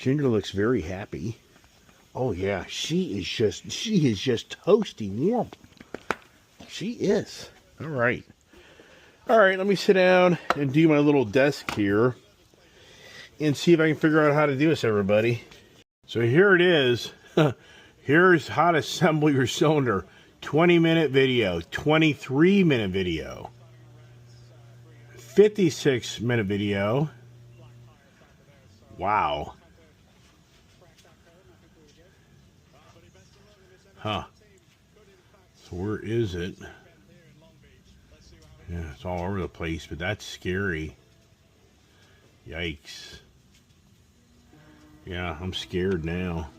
Ginger looks very happy. Oh yeah, she is just toasty warm. She is. All right. All right, let me sit down and do my little desk here and see if I can figure out how to do this, everybody. So here it is. Here's how to assemble your cylinder. 20-minute video, 23-minute video, 56-minute video. Wow. Huh. So where is it? Yeah, it's all over the place, but that's scary. Yikes. Yeah, I'm scared now.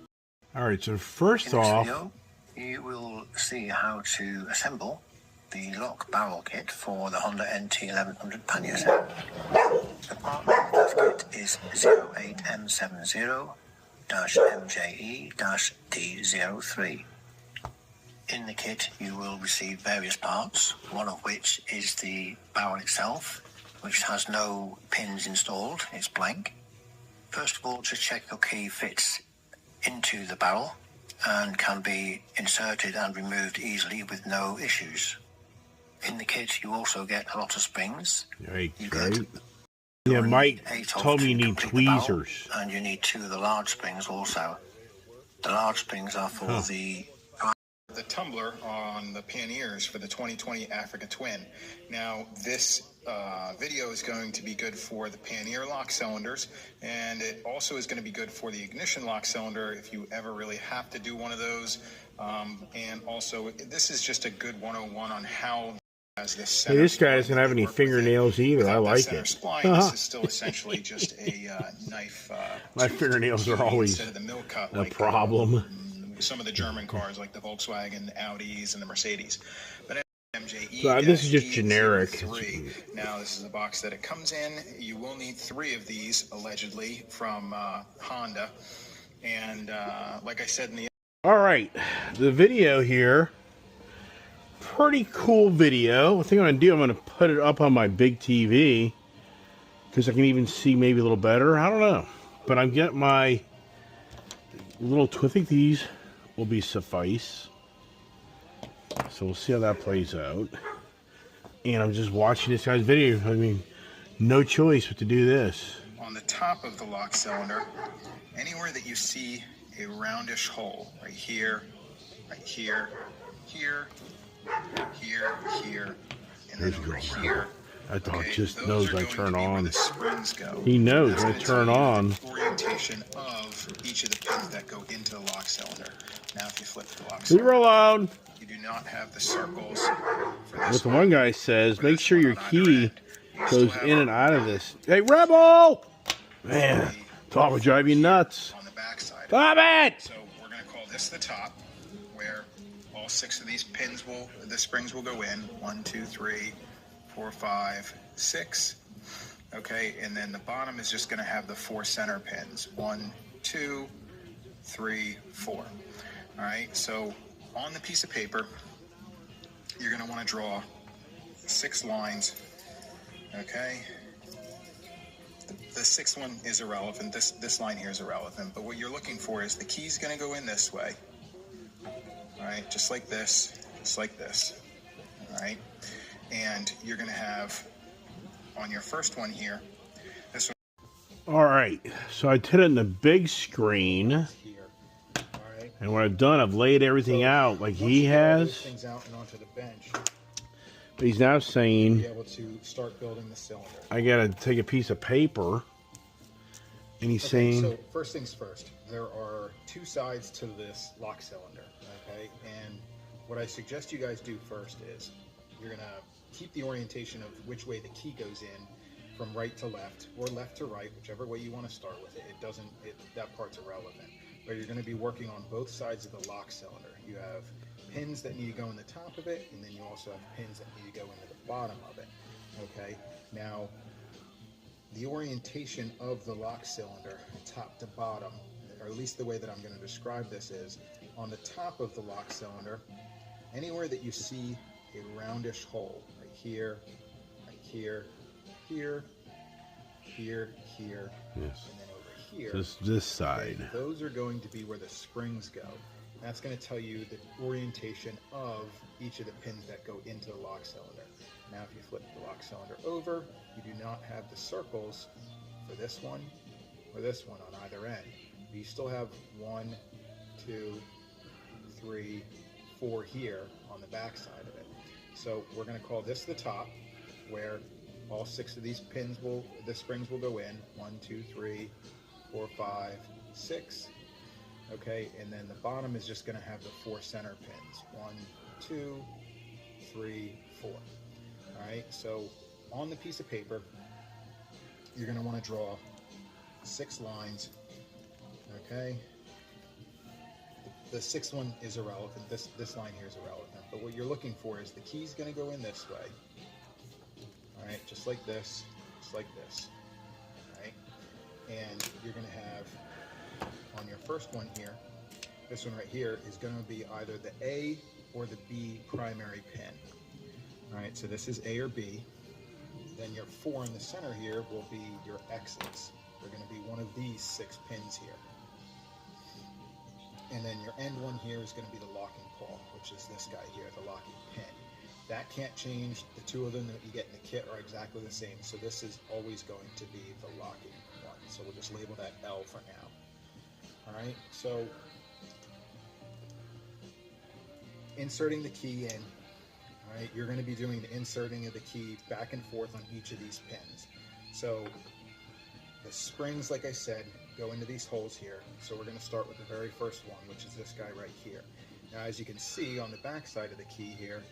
All right, so first off, video, you will see how to assemble the lock barrel kit for the Honda NT 1100 pannier set. The part number of this kit is 08M70-MJE-D03. In the kit, you will receive various parts, one of which is the barrel itself, which has no pins installed, it's blank. First of all, just check your key fits into the barrel and can be inserted and removed easily with no issues. In the kit, you also get a lot of springs. Yikes, right? Yeah, Mike told me you need tweezers. And you need 2 of the large springs also. The large springs are for the tumbler on the panniers for the 2020 Africa Twin. Now, this video is going to be good for the pannier lock cylinders, and it also is going to be good for the ignition lock cylinder if you ever really have to do one of those. And also, this is just a good 101 on how as this. Hey, this guy doesn't have any fingernails either. I like it. Spline, this is still essentially just a knife. My fingernails are always the mill cut, a problem. Some of the German cars like the Volkswagen, the Audis, and the Mercedes. But MJE, so this is just generic. Now, this is the box that it comes in. You will need 3 of these, allegedly, from Honda. And like I said in the... All right, the video here, pretty cool video. I think I'm going to do, I'm going to put it up on my big TV because I can even see maybe a little better. I don't know. But I'm getting my little, I think these will be suffice. So we'll see how that plays out. And I'm just watching this guy's video. I mean, no choice but to do this. On the top of the lock cylinder, anywhere that you see a roundish hole, right here, here, here, and then over here. That dog just knows I turn on. Go. He knows I turn on. Orientation of each of the pins that go into the lock cylinder. Now, if you flip the lock cylinder, leave her alone. You do not have the circles. For this what the one guy says, make sure your key goes in and out of this. Hey, Rebel! Man, dog will drive you nuts. On the back side. Stop it! So we're going to call this the top, where all 6 of these pins the springs will go in. 1, 2, 3. 4, 5, 6. Okay, and then the bottom is just going to have the 4 center pins. 1, 2, 3, 4. All right, so on the piece of paper, you're going to want to draw 6 lines. Okay, the 6th one is irrelevant. This line here is irrelevant. But what you're looking for is the key's going to go in this way. All right, just like this, just like this. All right. And you're going to have on your first one here, this one. All right, so I did it in the big screen. Here. All right. And what I've done, I've laid everything out like he has. Things out and onto the bench. But he's now saying, be able to start building the cylinder. I got to take a piece of paper. And he's saying. So first things first, there are 2 sides to this lock cylinder. Okay, and what I suggest you guys do first is you're going to keep the orientation of which way the key goes in from right to left or left to right, whichever way you want to start with it. That part's irrelevant. But you're going to be working on both sides of the lock cylinder. You have pins that need to go in the top of it, and then you also have pins that need to go into the bottom of it. Okay, now the orientation of the lock cylinder, top to bottom, or at least the way that I'm going to describe this is, on the top of the lock cylinder, anywhere that you see a roundish hole, right here, here, here, here, yes. and then over here. This side. Okay, those are going to be where the springs go. That's going to tell you the orientation of each of the pins that go into the lock cylinder. Now if you flip the lock cylinder over, you do not have the circles for this one or this one on either end. But you still have 1, 2, 3, 4 here on the back side of it. So we're going to call this the top, where all 6 of these pins the springs will go in. 1, 2, 3, 4, 5, 6. Okay, and then the bottom is just going to have the 4 center pins. 1, 2, 3, 4. All right, so on the piece of paper, you're going to want to draw 6 lines. Okay, the 6th one is irrelevant. This line here is irrelevant. But what you're looking for is the key's going to go in this way. All right, just like this, just like this. All right, and you're going to have on your first one here, this one right here is going to be either the A or the B primary pin. All right, so this is A or B. Then your 4 in the center here will be your X's. They're going to be one of these 6 pins here. And then your end one here is going to be the locking pawl, which is this guy here, the locking pin. That can't change. The 2 of them that you get in the kit are exactly the same. So this is always going to be the locking one. So we'll just label that L for now. All right, so inserting the key in. All right, you're going to be doing the inserting of the key back and forth on each of these pins. So the springs, like I said, go into these holes here. So we're going to start with the very first one, which is this guy right here. Now, as you can see on the back side of the key here,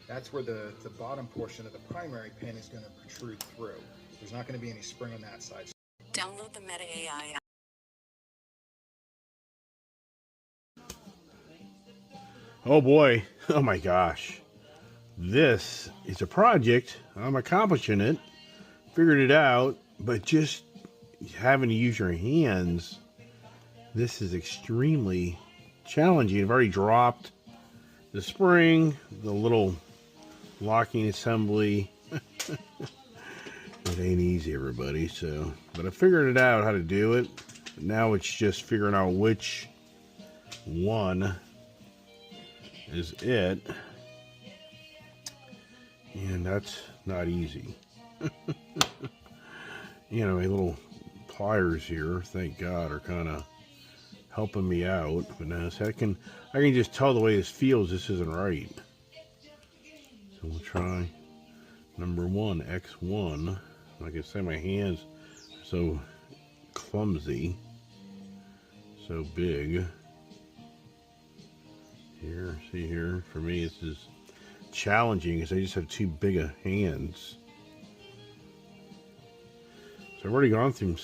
that's where the bottom portion of the primary pin is going to protrude through. There's not going to be any spring on that side. Download the Meta AI app. Oh boy, oh my gosh. This is a project. I'm accomplishing it. Figured it out, but just having to use your hands, this is extremely challenging. I've already dropped the spring, the little locking assembly. It ain't easy, everybody. So, but I figured it out how to do it. Now it's just figuring out which one is it, and that's not easy. You know, my little pliers here, thank God, are kind of helping me out. But now I can just tell the way this feels. This isn't right. So we'll try number 1, X1. Like I said, my hands are so clumsy, so big. Here, see here, for me this is challenging because I just have too big of hands. So I've already gone through,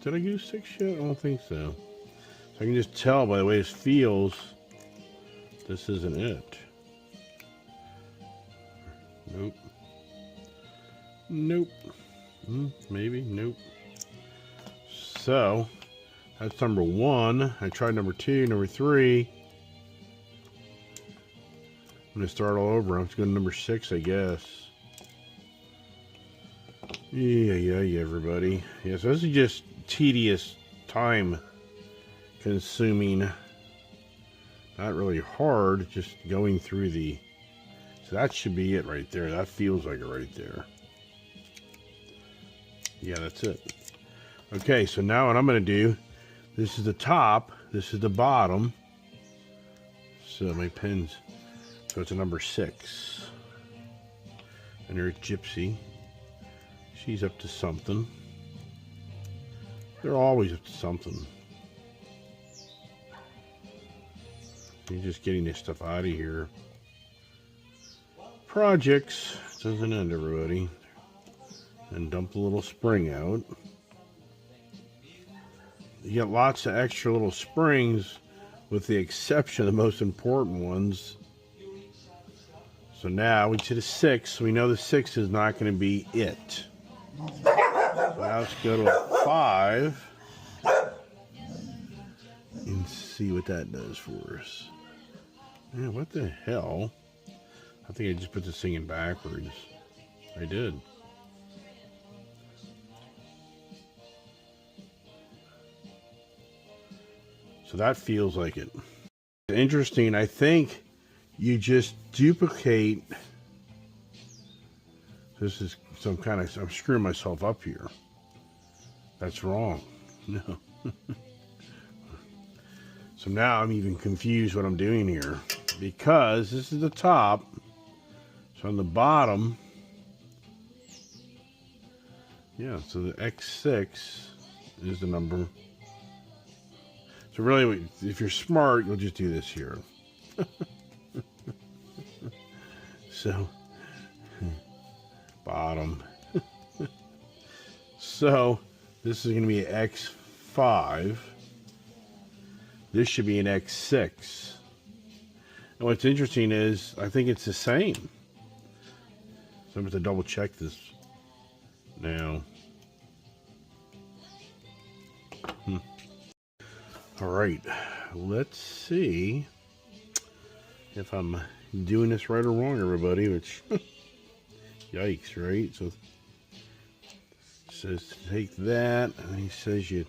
did I do 6 yet? I don't think so. So I can just tell by the way this feels, this isn't it. Nope. Nope. Maybe, nope. So, that's number 1. I tried number 2, number 3. I'm going to start all over. I'm just going to number 6, I guess. Yeah, everybody. Yeah, so this is just tedious, time consuming. Not really hard, just going through the... So that should be it right there. That feels like it right there. Yeah, that's it. Okay, so now what I'm going to do, this is the top, this is the bottom. So my pins, so it's a number 6. And there's Gypsy. She's up to something. They're always up to something. You're just getting this stuff out of here. Projects doesn't end, everybody. And dump the little spring out. You get lots of extra little springs, with the exception of the most important ones. So now we to the 6. We know the 6 is not going to be it. So now let's go to a 5 and see what that does for us. Man, what the hell? I think I just put this thing in backwards. I did. So that feels like it. Interesting. I think you just duplicate. This is some kind of, I'm screwing myself up here. That's wrong. No. So now I'm even confused what I'm doing here, because this is the top. So on the bottom, yeah, so the X6 is the number. So really, if you're smart, you'll just do this here. So, bottom. So, this is going to be an X5. This should be an X6. And what's interesting is, I think it's the same. So I'm going to double check this now. All right, let's see if I'm doing this right or wrong, everybody, which, yikes, right? So, it says to take that, and he says you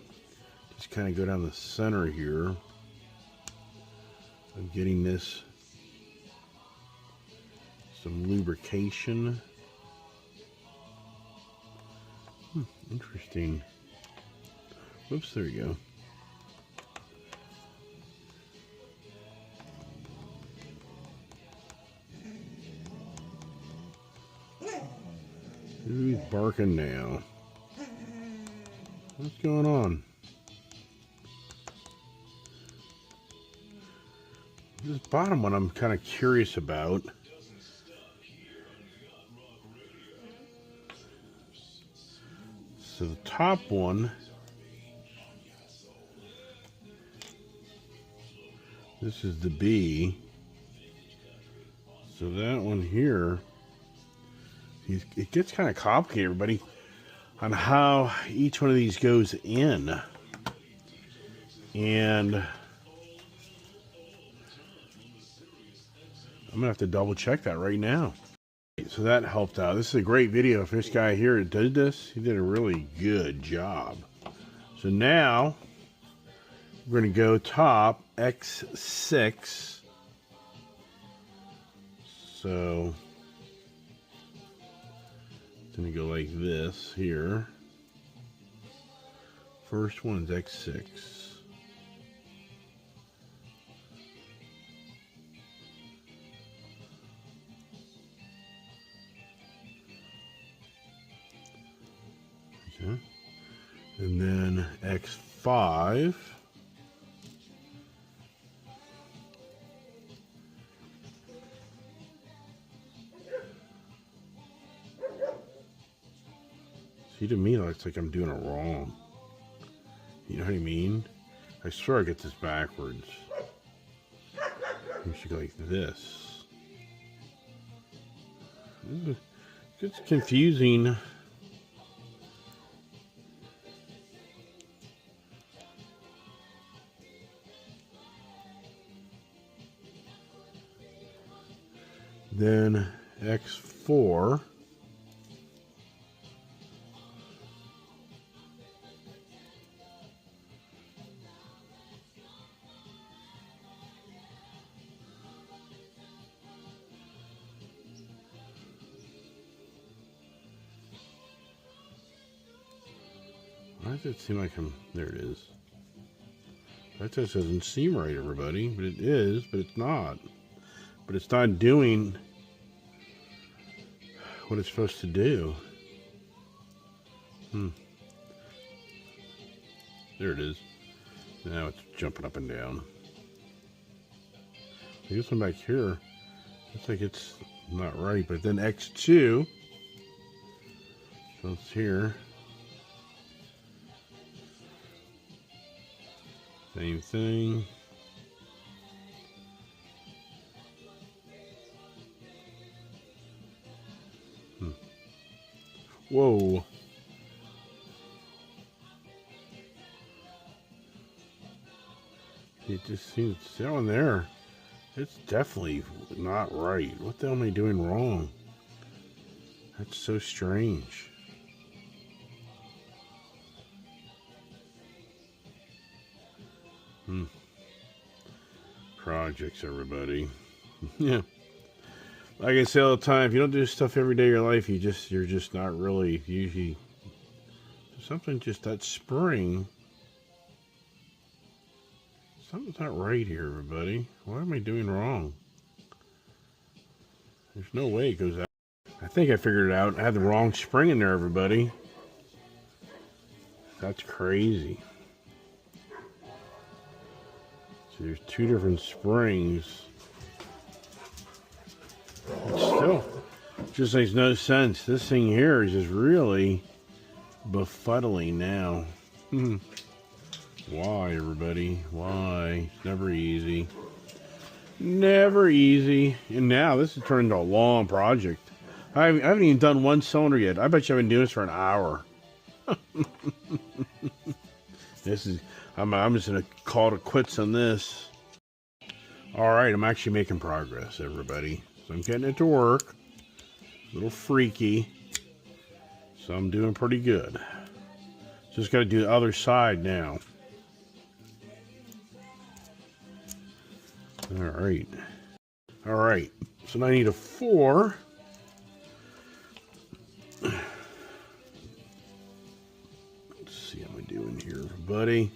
just kind of go down the center here. I'm getting this, some lubrication. Interesting. Whoops, there you go. Who's barking now? What's going on? This bottom one I'm kind of curious about. So the top one, this is the B. So that one here, it gets kind of complicated, everybody, on how each one of these goes in. And I'm gonna have to double check that right now. So that helped out. This is a great video. If this guy here did this, he did a really good job. So now we're gonna go top X6. So it's gonna go like this here. First one is X6. Okay. And then X5. See, to me, it looks like I'm doing it wrong. You know what I mean? I swear I get this backwards. We should go like this. It's confusing. Then X4. Why does it seem like there it is. That just doesn't seem right, everybody, but it is, but it's not. But it's not doing what it's supposed to do. There it is. Now it's jumping up and down. I guess I'm back here. Looks like it's not right, but then X2. So it's here. Same thing. Whoa. It just seems, that one there, it's definitely not right. What the hell am I doing wrong? That's so strange. projects, everybody. Yeah. Like I say all the time, if you don't do stuff every day of your life, you're just not really usually something. Just that spring, something's not right here, everybody. What am I doing wrong? There's no way it goes out. I think I figured it out. I had the wrong spring in there, everybody. That's crazy. So there's two different springs. It still just makes no sense. This thing here is just really befuddling now. Why, everybody? Why? It's never easy. Never easy. And now this has turned into a long project. I haven't even done one cylinder yet. I bet you I've been doing this for an hour. I'm just gonna call it quits on this. All right, I'm actually making progress, everybody. So I'm getting it to work. A little freaky. So I'm doing pretty good. Just got to do the other side now. All right. All right. So now I need a 4. Let's see how I'm doing here, everybody.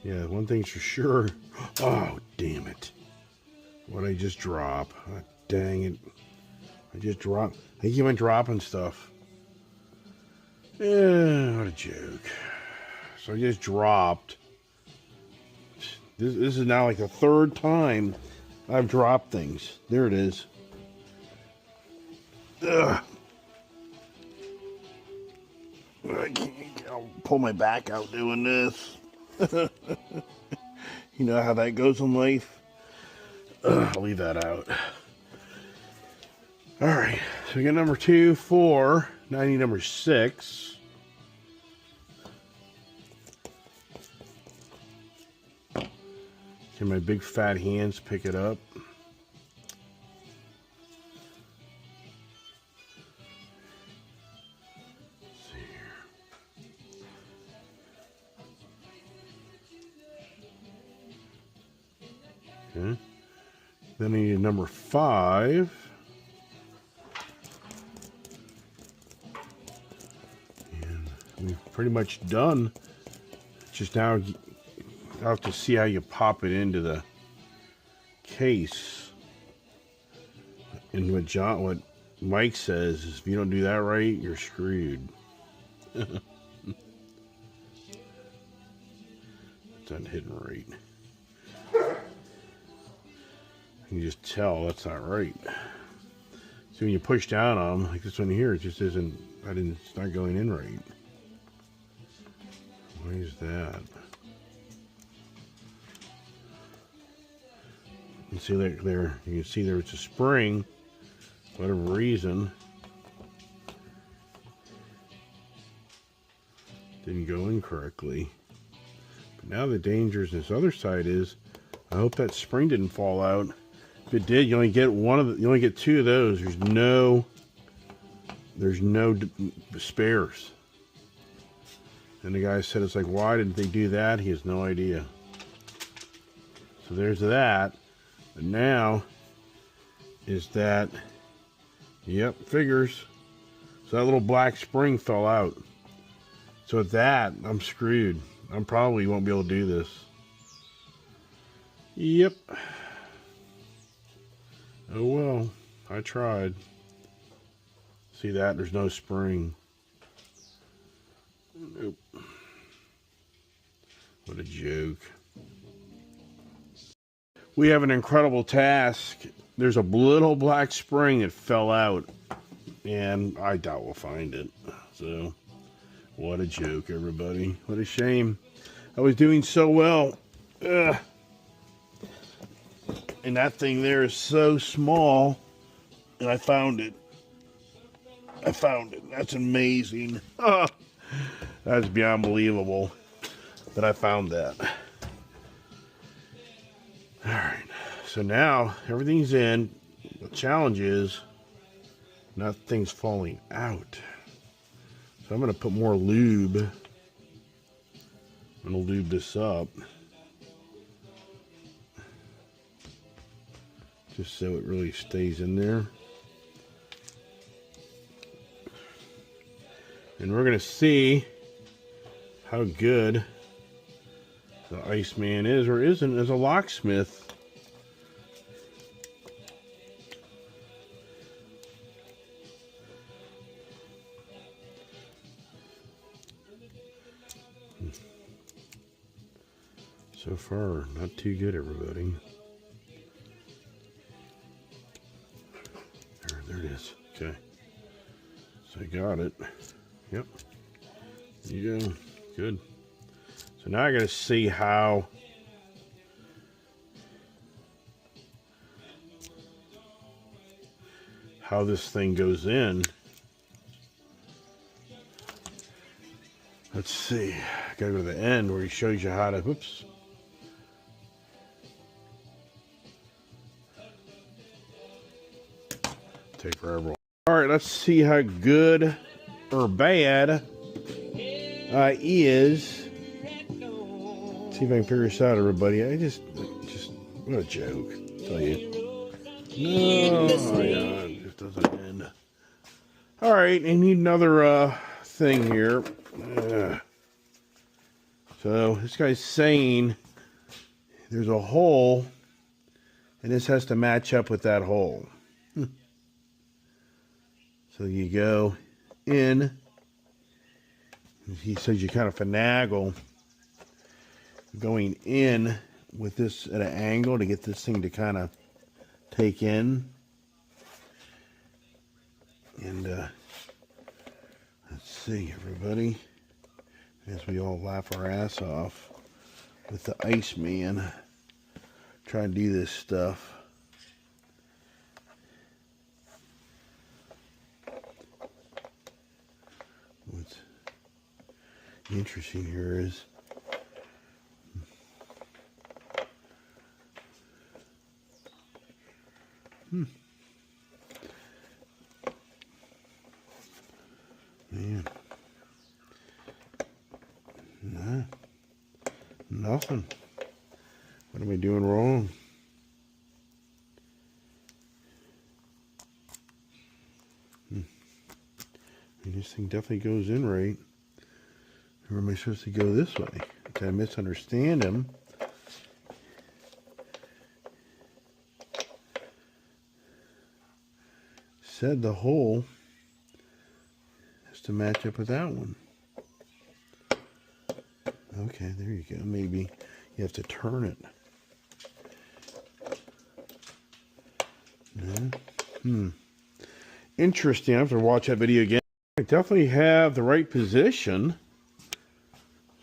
Yeah, one thing's for sure. Oh, damn it. What'd I just drop? Oh, dang it. I just dropped. I keep on dropping stuff. Yeah, what a joke. So I just dropped. This is now like the 3rd time I've dropped things. There it is. Ugh. I'll pull my back out doing this. You know how that goes in life. I'll leave that out. All right, so we got number 2, 4. Now I need number 6. Can my big fat hands pick it up? Let's see here. Okay. Then I need number 5. And we've pretty much done. Just now, I'll have to see how you pop it into the case. And what Mike says is if you don't do that right, you're screwed. It's not hitting right. You can just tell that's not right. So when you push down on them, like this one here, it just isn't, it's not going in right. Why is that? You see there, you can see there's a spring, for whatever reason. Didn't go in correctly. But now the danger is this other side is, I hope that spring didn't fall out. If it did, you only get you only get 2 of those. There's no spares. And the guy said, it's like, why didn't they do that? He has no idea. So there's that. But now is that, yep, figures. So that little black spring fell out. So with that, I'm screwed. I probably won't be able to do this. Yep. Oh well, I tried. See that? There's no spring. Nope. What a joke. We have an incredible task. There's a little black spring that fell out, and I doubt we'll find it. So, what a joke, everybody. What a shame. I was doing so well. Ugh. And that thing there is so small, and I found it. I found it. That's amazing. Oh, that's beyond believable that I found that. All right. So now everything's in. The challenge is not things falling out. So I'm going to put more lube. I'm going to lube this up. just so it really stays in there. And we're going to see how good the Iceman is or isn't as a locksmith. So far, not too good, everybody. There it is. Okay. So I got it. Yep. There you go. Good. So now I got to see how this thing goes in. Let's see. I got to go to the end where he shows you how to. Whoops. Take forever. All right, let's see how good or bad is. See if I can figure this out, everybody. I just what a joke. I'll tell you. No, oh yeah, it just doesn't end. All right, I need another thing here. So this guy's saying there's a hole, and this has to match up with that hole. So you go in. He says you kind of finagle going in with this at an angle to get this thing to kind of take in. And let's see, everybody, as we all laugh our ass off with the Iceman trying to do this stuff. What's interesting here is man, nah, nothing. What am I doing wrong? This thing definitely goes in right. Or am I supposed to go this way? Did I misunderstand him? Said the hole has to match up with that one. Okay, there you go. Maybe you have to turn it. No? Interesting. I have to watch that video again. I definitely have the right position.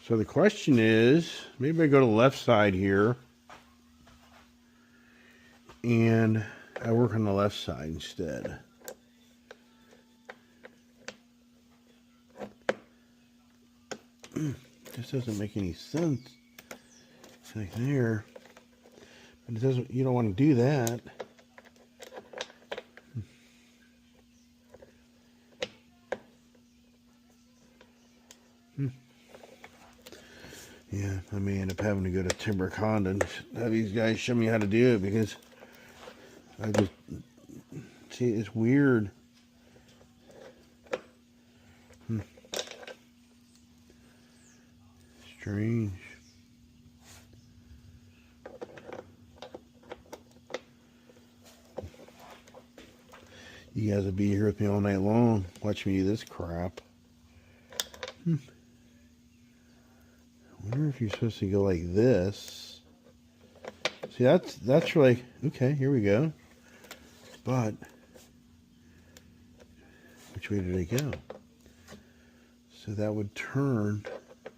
So the question is, maybe I go to the left side here and I work on the left side instead. This doesn't make any sense. It's like there, but it doesn't. You don't want to do that. Yeah, I may end up having to go to Timber Condon, have these guys show me how to do it, because I just see it's weird. Strange. You guys will be here with me all night long. Watch me do this crap. I wonder if you're supposed to go like this. See, that's really okay. Here we go. But which way did it go? So that would turn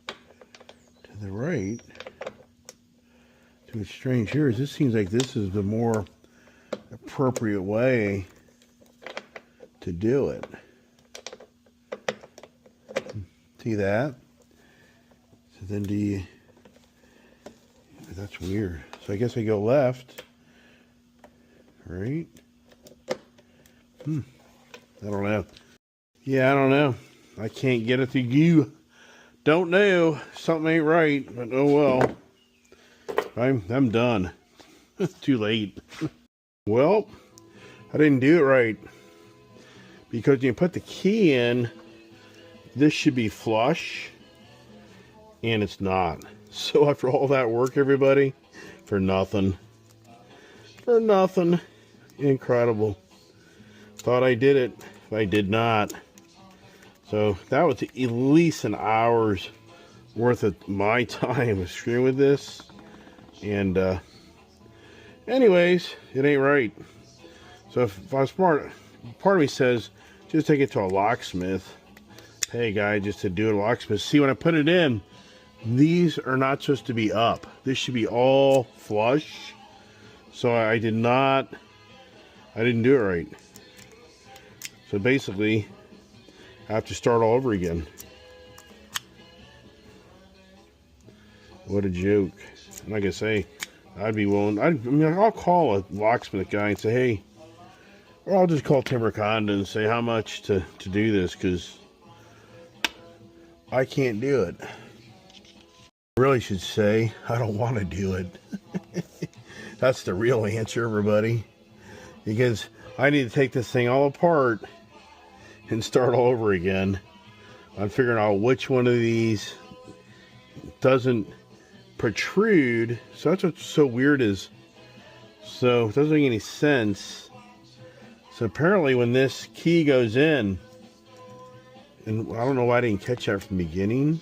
to the right. So what's strange here is this seems like this is the more appropriate way to do it. See that? So then do you... That's weird. So I guess I go left. Right? I don't know. Yeah, I don't know. I can't get it to you. Don't know. Something ain't right. But oh well. I'm done. Too late. Well, I didn't do it right. Because you put the key in, this should be flush. And it's not. So after all that work, everybody, for nothing. For nothing. Incredible. Thought I did it. I did not. So that was at least an hour's worth of my time screwing with this. And anyways, it ain't right. So if I was smart, part of me says, just take it to a locksmith. Pay a guy just to do a locksmith. See, when I put it in, these are not supposed to be up. This should be all flush. So I didn't do it right. So basically, I have to start all over again. What a joke. Like I say, I'd be willing. I mean, I'll call a locksmith guy and say, hey, or I'll just call Timber Conda and say how much to do this, because I can't do it. I really should say I don't want to do it. That's the real answer, everybody. Because I need to take this thing all apart and start all over again. I'm figuring out which one of these doesn't protrude. So that's what's so weird is, so it doesn't make any sense. So apparently when this key goes in, and I don't know why I didn't catch that from the beginning.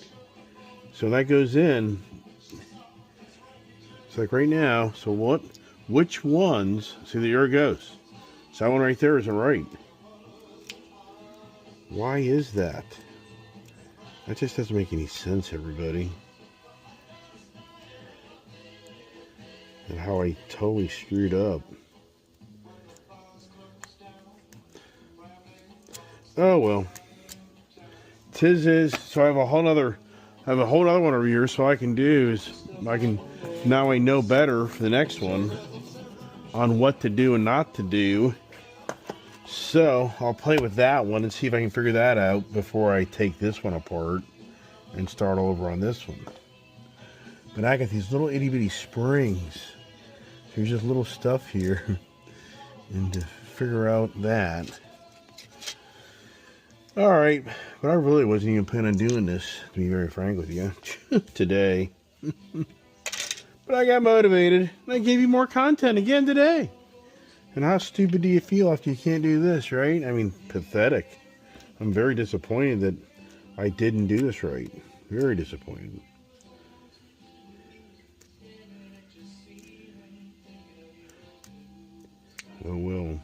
So that goes in. It's like right now. So which ones? See, there it goes. So that one right there isn't right. Why is that? That just doesn't make any sense, everybody. And how I totally screwed up. Oh well. Tis is. So I have a whole other one over here. So all I can do is now I know better for the next one on what to do and not to do. So I'll play with that one and see if I can figure that out before I take this one apart and start over on this one. But I got these little itty bitty springs. There's just little stuff here. And to figure out that. Alright, but I really wasn't even planning on doing this, to be very frank with you, today. But I got motivated, and I gave you more content again today. And how stupid do you feel after you can't do this, right? I mean, pathetic. I'm very disappointed that I didn't do this right. Very disappointed. Oh well.